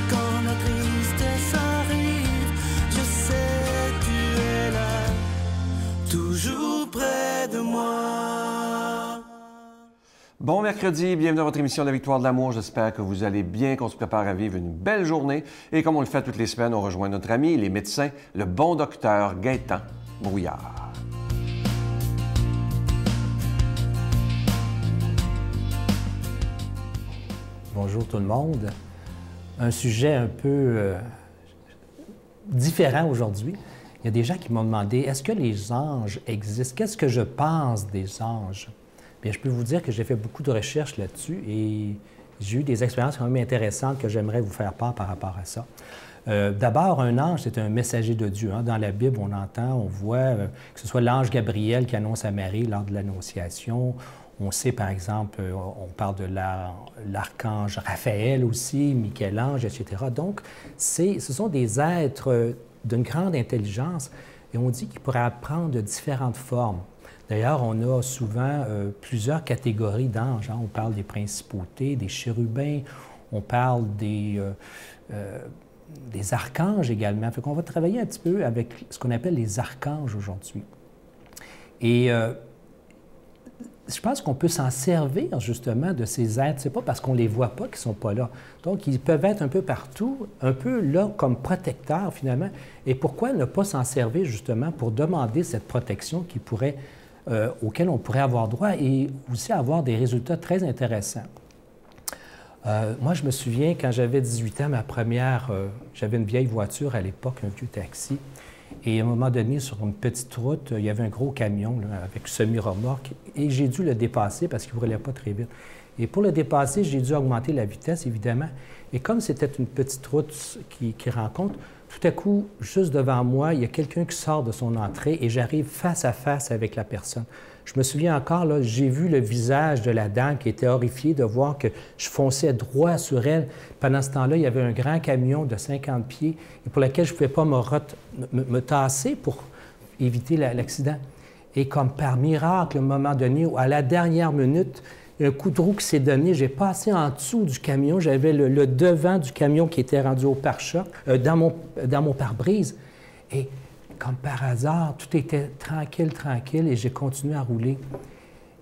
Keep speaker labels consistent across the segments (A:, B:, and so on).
A: Quand la tristesse arrive, je sais tu es là, toujours près de moi.
B: Bon mercredi, bienvenue à votre émission de la Victoire de l'amour. J'espère que vous allez bien, qu'on se prépare à vivre une belle journée. Et comme on le fait toutes les semaines, on rejoint notre ami, les médecins, le bon docteur Gaétan Brouillard.
C: Bonjour tout le monde. Un sujet un peu différent aujourd'hui. Il y a des gens qui m'ont demandé, est-ce que les anges existent? Qu'est-ce que je pense des anges? Bien, je peux vous dire que j'ai fait beaucoup de recherches là-dessus et j'ai eu des expériences quand même intéressantes que j'aimerais vous faire part par rapport à ça. D'abord, un ange, c'est un messager de Dieu. Dans la Bible, on entend, on voit que ce soit l'ange Gabriel qui annonce à Marie lors de l'Annonciation. On sait, par exemple, on parle de l'archange Raphaël aussi, Michel-Ange, etc. Donc, ce sont des êtres d'une grande intelligence et on dit qu'ils pourraient prendre de différentes formes. D'ailleurs, on a souvent plusieurs catégories d'anges. On parle des principautés, des chérubins, on parle des archanges également. Fait qu'on va travailler un petit peu avec ce qu'on appelle les archanges aujourd'hui. Et je pense qu'on peut s'en servir justement de ces êtres. C'est pas parce qu'on les voit pas qu'ils sont pas là. Donc, ils peuvent être un peu partout, un peu là comme protecteurs finalement. Et pourquoi ne pas s'en servir justement pour demander cette protection qui pourrait auquel on pourrait avoir droit et aussi avoir des résultats très intéressants. Moi, je me souviens, quand j'avais 18 ans, j'avais une vieille voiture à l'époque, un vieux taxi, et à un moment donné, sur une petite route, il y avait un gros camion là, avec semi-remorque, et j'ai dû le dépasser parce qu'il ne roulait pas très vite. Et pour le dépasser, j'ai dû augmenter la vitesse, évidemment, et comme c'était une petite route qui rencontre, tout à coup, juste devant moi, il y a quelqu'un qui sort de son entrée et j'arrive face à face avec la personne. Je me souviens encore, là, j'ai vu le visage de la dame qui était horrifiée de voir que je fonçais droit sur elle. Pendant ce temps-là, il y avait un grand camion de 50 pieds et pour lequel je ne pouvais pas me tasser pour éviter l'accident. Et comme par miracle, à un moment donné, à la dernière minute, un coup de roue qui s'est donné, j'ai passé en dessous du camion, j'avais le devant du camion qui était rendu au pare-choc, dans mon pare-brise. Et comme par hasard, tout était tranquille, et j'ai continué à rouler.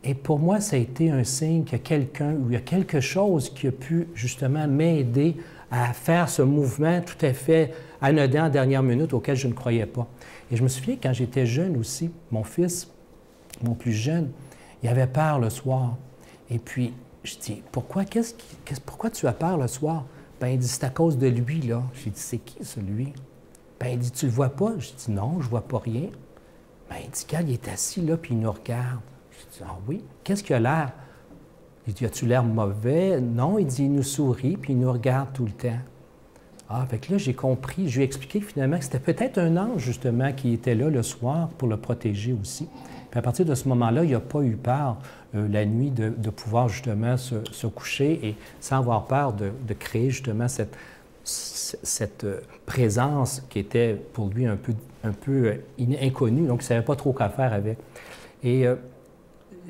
C: Et pour moi, ça a été un signe qu'il y a quelqu'un ou il y a quelque chose qui a pu justement m'aider à faire ce mouvement tout à fait anodin en dernière minute auquel je ne croyais pas. Et je me souviens, quand j'étais jeune aussi, mon fils, mon plus jeune, il avait peur le soir. Et puis, je dis, pourquoi tu as peur le soir? Ben, il dit, c'est à cause de lui, là. J'ai dit, c'est qui, ça, lui? Ben, il dit, tu le vois pas? Je dis, non, je vois pas rien. Ben, il dit, quand il est assis, là, puis il nous regarde. Je dis, ah oui? Qu'est-ce qu'il a l'air? Il dit, as-tu l'air mauvais? Non, il dit, il nous sourit, puis il nous regarde tout le temps. Ah, fait que là, j'ai compris, je lui ai expliqué finalement que c'était peut-être un ange, justement, qui était là le soir pour le protéger aussi. Puis à partir de ce moment-là, il n'a pas eu peur la nuit de pouvoir justement se coucher et sans avoir peur de créer justement cette présence qui était pour lui un peu inconnue, donc il ne savait pas trop quoi faire avec. Et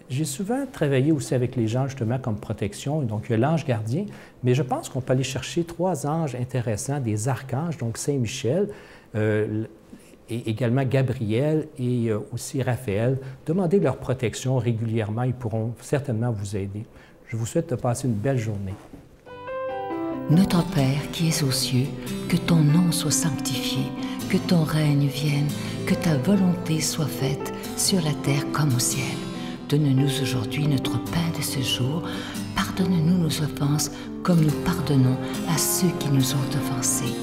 C: j'ai souvent travaillé aussi avec les gens justement comme protection, donc il y a l'ange gardien, mais je pense qu'on peut aller chercher 3 anges intéressants, des archanges, donc Saint-Michel, et également Gabriel et aussi Raphaël. Demandez leur protection régulièrement, ils pourront certainement vous aider. Je vous souhaite de passer une belle journée.
D: Notre Père qui es aux cieux, que ton nom soit sanctifié, que ton règne vienne, que ta volonté soit faite sur la terre comme au ciel. Donne-nous aujourd'hui notre pain de ce jour. Pardonne-nous nos offenses comme nous pardonnons à ceux qui nous ont offensés.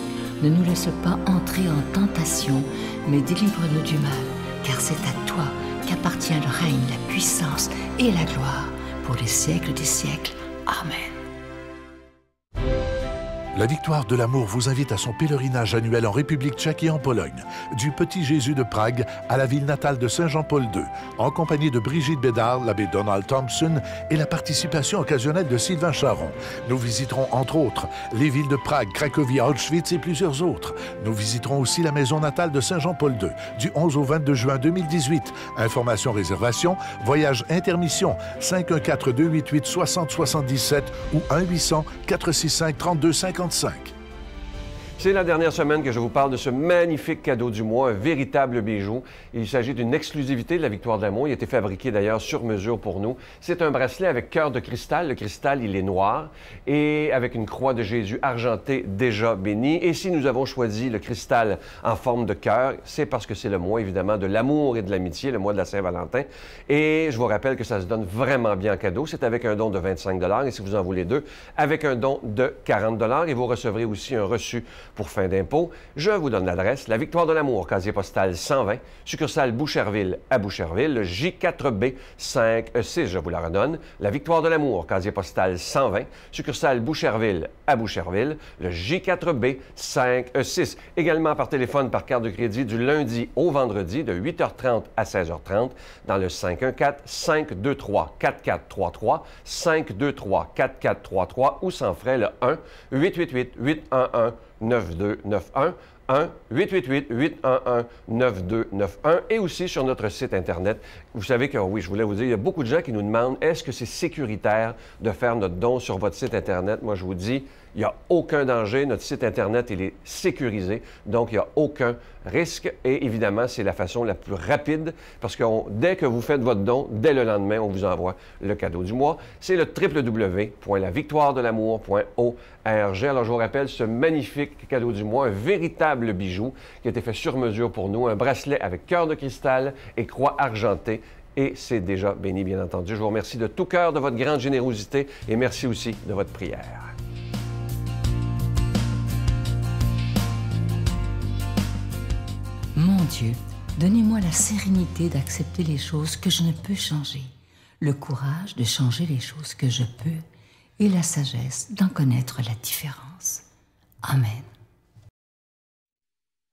D: Ne nous laisse pas entrer en tentation, mais délivre-nous du mal, car c'est à toi qu'appartient le règne, la puissance et la gloire, pour les siècles des siècles. Amen.
E: La Victoire de l'amour vous invite à son pèlerinage annuel en République tchèque et en Pologne, du Petit Jésus de Prague à la ville natale de Saint-Jean-Paul II, en compagnie de Brigitte Bédard, l'abbé Donald Thompson et la participation occasionnelle de Sylvain Charon. Nous visiterons entre autres les villes de Prague, Cracovie, Auschwitz et plusieurs autres. Nous visiterons aussi la maison natale de Saint-Jean-Paul II, du 11 au 22 juin 2018. Informations, réservations, voyage intermission, 514-288-6077 ou 1-800-465-3255.
B: C'est la dernière semaine que je vous parle de ce magnifique cadeau du mois, un véritable bijou. Il s'agit d'une exclusivité de la Victoire de l'amour. Il a été fabriqué d'ailleurs sur mesure pour nous. C'est un bracelet avec cœur de cristal. Le cristal, il est noir et avec une croix de Jésus argentée déjà bénie. Et si nous avons choisi le cristal en forme de cœur, c'est parce que c'est le mois évidemment de l'amour et de l'amitié, le mois de la Saint-Valentin. Et je vous rappelle que ça se donne vraiment bien en cadeau. C'est avec un don de 25 $ et si vous en voulez deux, avec un don de 40 $ et vous recevrez aussi un reçu pour fin d'impôt. Je vous donne l'adresse, la Victoire de l'amour, casier postal 120, succursale Boucherville à Boucherville, le J4B 5E6, je vous la redonne. La Victoire de l'amour, casier postal 120, succursale Boucherville à Boucherville, le J4B 5E6. Également par téléphone, par carte de crédit du lundi au vendredi de 8h30 à 16h30 dans le 514-523-4433, 523-4433 ou sans frais le 1-888-811-9291, 1-888-811-9291 et aussi sur notre site Internet. Vous savez que, oui, je voulais vous dire, il y a beaucoup de gens qui nous demandent est-ce que c'est sécuritaire de faire notre don sur votre site Internet? Moi, je vous dis, il n'y a aucun danger. Notre site Internet, il est sécurisé, donc il n'y a aucun risque. Et évidemment, c'est la façon la plus rapide parce que dès que vous faites votre don, dès le lendemain, on vous envoie le cadeau du mois. C'est le www.lavictoiredelamour.org. Alors, je vous rappelle ce magnifique cadeau du mois, un véritable bijou qui a été fait sur mesure pour nous, un bracelet avec cœur de cristal et croix argentée. Et c'est déjà béni, bien entendu. Je vous remercie de tout cœur de votre grande générosité et merci aussi de votre prière.
D: Mon Dieu, donnez-moi la sérénité d'accepter les choses que je ne peux changer, le courage de changer les choses que je peux et la sagesse d'en connaître la différence. Amen.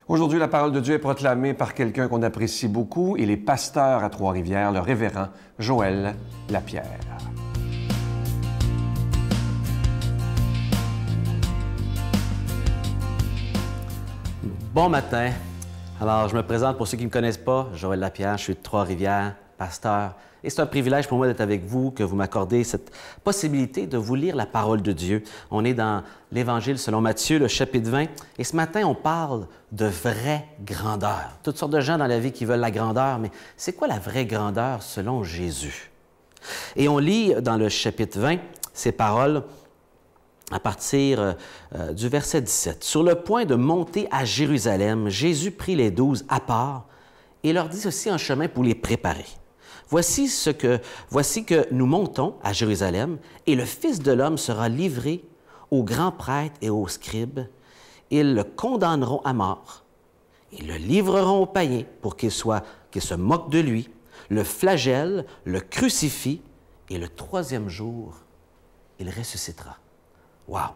B: Aujourd'hui, la parole de Dieu est proclamée par quelqu'un qu'on apprécie beaucoup. Il est pasteur à Trois-Rivières, le révérend Joël Lapierre.
F: Bon matin. Alors, je me présente pour ceux qui ne me connaissent pas, Joël Lapierre, je suis de Trois-Rivières, pasteur. Et c'est un privilège pour moi d'être avec vous, que vous m'accordez cette possibilité de vous lire la parole de Dieu. On est dans l'Évangile selon Matthieu, le chapitre 20. Et ce matin, on parle de vraie grandeur. Toutes sortes de gens dans la vie qui veulent la grandeur, mais c'est quoi la vraie grandeur selon Jésus? Et on lit dans le chapitre 20 ces paroles à partir du verset 17. « Sur le point de monter à Jérusalem, Jésus prit les 12 à part et leur dit ceci en chemin pour les préparer. Voici que nous montons à Jérusalem et le Fils de l'homme sera livré aux grands prêtres et aux scribes. Ils le condamneront à mort. Ils le livreront aux païens pour qu'ils se moquent de lui, le flagellent, le crucifient et le troisième jour, il ressuscitera. » Wow!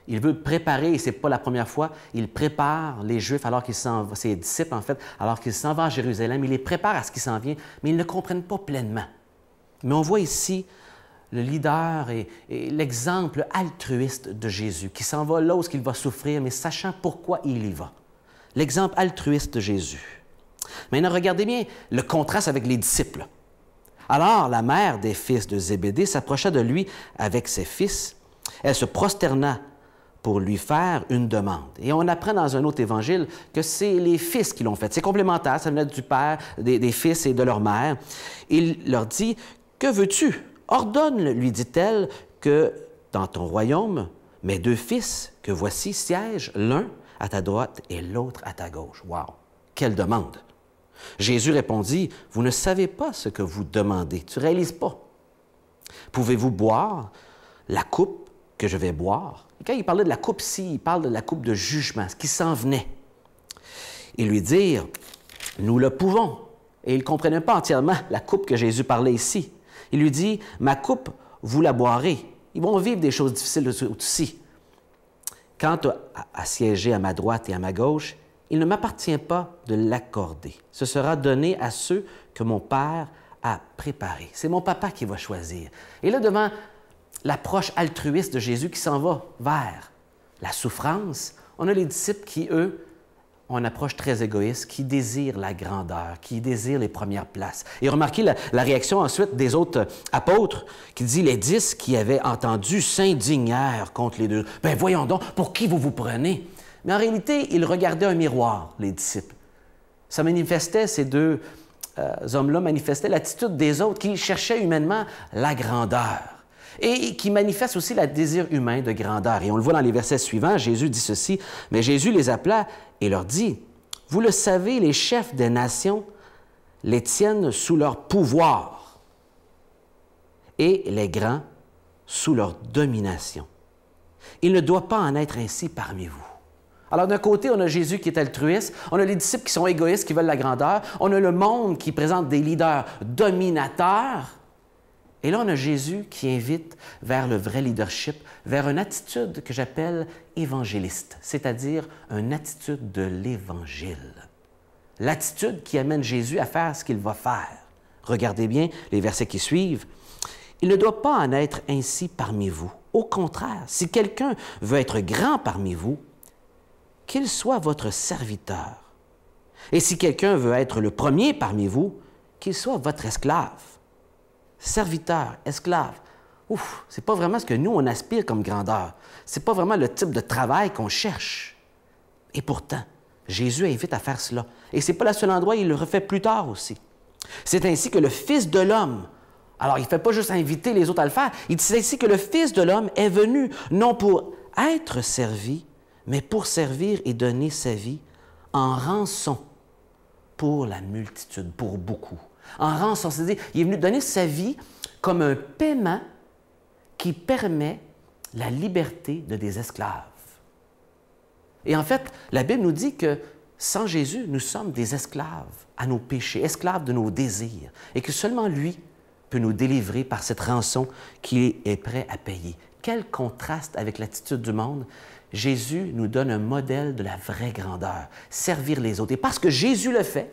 F: Il veut préparer, et ce n'est pas la première fois, il prépare les Juifs alors qu'ils s'en vont, ses disciples en fait, alors qu'ils s'en vont à Jérusalem, il les prépare à ce qui s'en vient, mais ils ne le comprennent pas pleinement. Mais on voit ici le leader et l'exemple altruiste de Jésus, qui s'en va là où il va souffrir, mais sachant pourquoi il y va. L'exemple altruiste de Jésus. Maintenant, regardez bien le contraste avec les disciples. Alors, la mère des fils de Zébédée s'approcha de lui avec ses fils. Elle se prosterna pour lui faire une demande. Et on apprend dans un autre évangile que c'est les fils qui l'ont fait. C'est complémentaire, ça venait du père, des fils et de leur mère. Il leur dit, « Que veux-tu? Ordonne, lui dit-elle, que dans ton royaume, mes 2 fils, que voici, siègent l'un à ta droite et l'autre à ta gauche. » Wow! Quelle demande! Jésus répondit, « Vous ne savez pas ce que vous demandez. Tu ne réalises pas. Pouvez-vous boire la coupe que je vais boire? » Et quand il parlait de la coupe ici, il parle de la coupe de jugement, ce qui s'en venait. Et lui dire, « Nous le pouvons. » Et il ne comprenait pas entièrement la coupe que Jésus parlait ici. Il lui dit, « Ma coupe, vous la boirez. » Ils vont vivre des choses difficiles aussi. Quant à siéger à ma droite et à ma gauche, il ne m'appartient pas de l'accorder. Ce sera donné à ceux que mon Père a préparés. C'est mon Papa qui va choisir. Et là, devant l'approche altruiste de Jésus qui s'en va vers la souffrance, on a les disciples qui, eux, ont une approche très égoïste, qui désirent la grandeur, qui désirent les premières places. Et remarquez la réaction ensuite des autres apôtres, qui dit, les 10 qui avaient entendu s'indignèrent contre les deux. « Ben voyons donc, pour qui vous vous prenez? » Mais en réalité, ils regardaient un miroir, les disciples. Ça manifestait, ces deux hommes-là manifestaient l'attitude des autres qui cherchaient humainement la grandeur et qui manifestent aussi le désir humain de grandeur. Et on le voit dans les versets suivants, Jésus dit ceci, « Mais Jésus les appela et leur dit, « Vous le savez, les chefs des nations les tiennent sous leur pouvoir et les grands sous leur domination. Il ne doit pas en être ainsi parmi vous. » Alors, d'un côté, on a Jésus qui est altruiste, on a les disciples qui sont égoïstes, qui veulent la grandeur, on a le monde qui présente des leaders dominateurs, et là, on a Jésus qui invite vers le vrai leadership, vers une attitude que j'appelle évangéliste, c'est-à-dire une attitude de l'Évangile. L'attitude qui amène Jésus à faire ce qu'il va faire. Regardez bien les versets qui suivent. « Il ne doit pas en être ainsi parmi vous. Au contraire, si quelqu'un veut être grand parmi vous, qu'il soit votre serviteur. Et si quelqu'un veut être le premier parmi vous, qu'il soit votre esclave. » Serviteur, esclave. Ouf, c'est pas vraiment ce que nous, on aspire comme grandeur. C'est pas vraiment le type de travail qu'on cherche. Et pourtant, Jésus invite à faire cela. Et c'est pas le seul endroit, il le refait plus tard aussi. C'est ainsi que le Fils de l'homme, alors il ne fait pas juste inviter les autres à le faire, il dit c'est ainsi que le Fils de l'homme est venu, non pour être servi, mais pour servir et donner sa vie en rançon pour la multitude, pour beaucoup. En rançon, c'est-à-dire, il est venu donner sa vie comme un paiement qui permet la liberté de des esclaves. Et en fait, la Bible nous dit que sans Jésus, nous sommes des esclaves à nos péchés, esclaves de nos désirs, et que seulement lui peut nous délivrer par cette rançon qu'il est prêt à payer. Quel contraste avec l'attitude du monde! Jésus nous donne un modèle de la vraie grandeur, servir les autres. Et parce que Jésus le fait,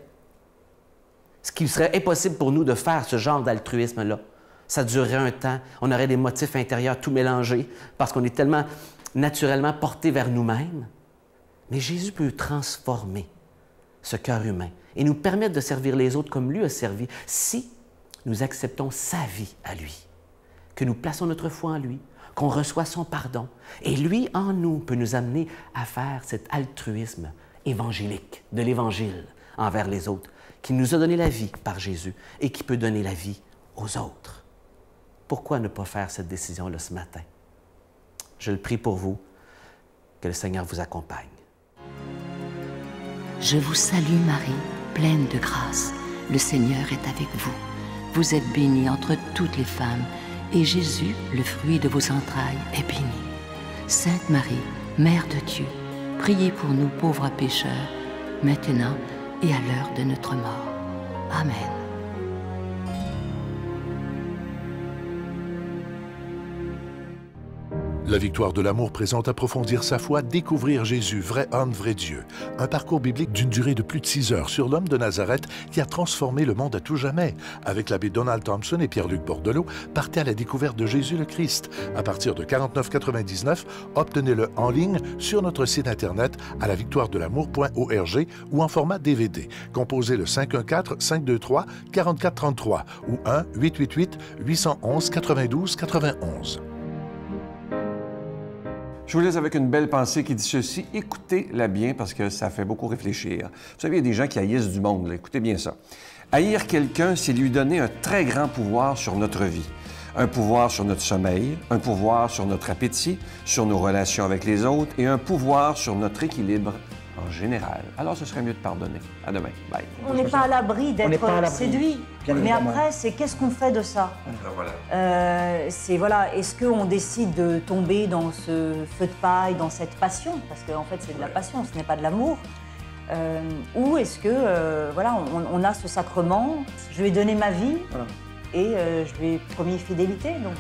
F: ce qui serait impossible pour nous de faire, ce genre d'altruisme-là, ça durerait un temps, on aurait des motifs intérieurs tout mélangés, parce qu'on est tellement naturellement porté vers nous-mêmes. Mais Jésus peut transformer ce cœur humain et nous permettre de servir les autres comme lui a servi, si nous acceptons sa vie à lui, que nous plaçons notre foi en lui, qu'on reçoit son pardon. Et lui, en nous, peut nous amener à faire cet altruisme évangélique, de l'Évangile envers les autres, qui nous a donné la vie par Jésus et qui peut donner la vie aux autres. Pourquoi ne pas faire cette décision-là ce matin? Je le prie pour vous, que le Seigneur vous accompagne.
D: Je vous salue Marie, pleine de grâce. Le Seigneur est avec vous. Vous êtes bénie entre toutes les femmes, et Jésus, le fruit de vos entrailles, est béni. Sainte Marie, Mère de Dieu, priez pour nous pauvres pécheurs, maintenant et à l'heure de notre mort. Amen.
E: La victoire de l'amour présente Approfondir sa foi, découvrir Jésus, vrai homme, vrai Dieu. Un parcours biblique d'une durée de plus de 6 heures sur l'homme de Nazareth qui a transformé le monde à tout jamais. Avec l'abbé Donald Thompson et Pierre-Luc Bordelot, partez à la découverte de Jésus le Christ. À partir de 49,99 $, obtenez-le en ligne sur notre site Internet à lavictoiredelamour.org ou en format DVD. Composez le 514-523-4433 ou 1-888-811-92-91.
B: Je vous laisse avec une belle pensée qui dit ceci. Écoutez-la bien parce que ça fait beaucoup réfléchir. Vous savez, il y a des gens qui haïssent du monde. Là. Écoutez bien ça. Haïr quelqu'un, c'est lui donner un très grand pouvoir sur notre vie. Un pouvoir sur notre sommeil, un pouvoir sur notre appétit, sur nos relations avec les autres et un pouvoir sur notre équilibre en général. Alors, ce serait mieux de pardonner. À demain. Bye.
G: On n'est pas à l'abri d'être séduit. Mais après, c'est qu'est-ce qu'on fait de ça? C'est voilà, est-ce qu'on décide de tomber dans ce feu de paille, dans cette passion? Parce qu'en fait, c'est de la passion, ce n'est pas de l'amour. Ou est-ce que, voilà, on a ce sacrement, je lui ai donné ma vie et je lui ai promis fidélité. Donc,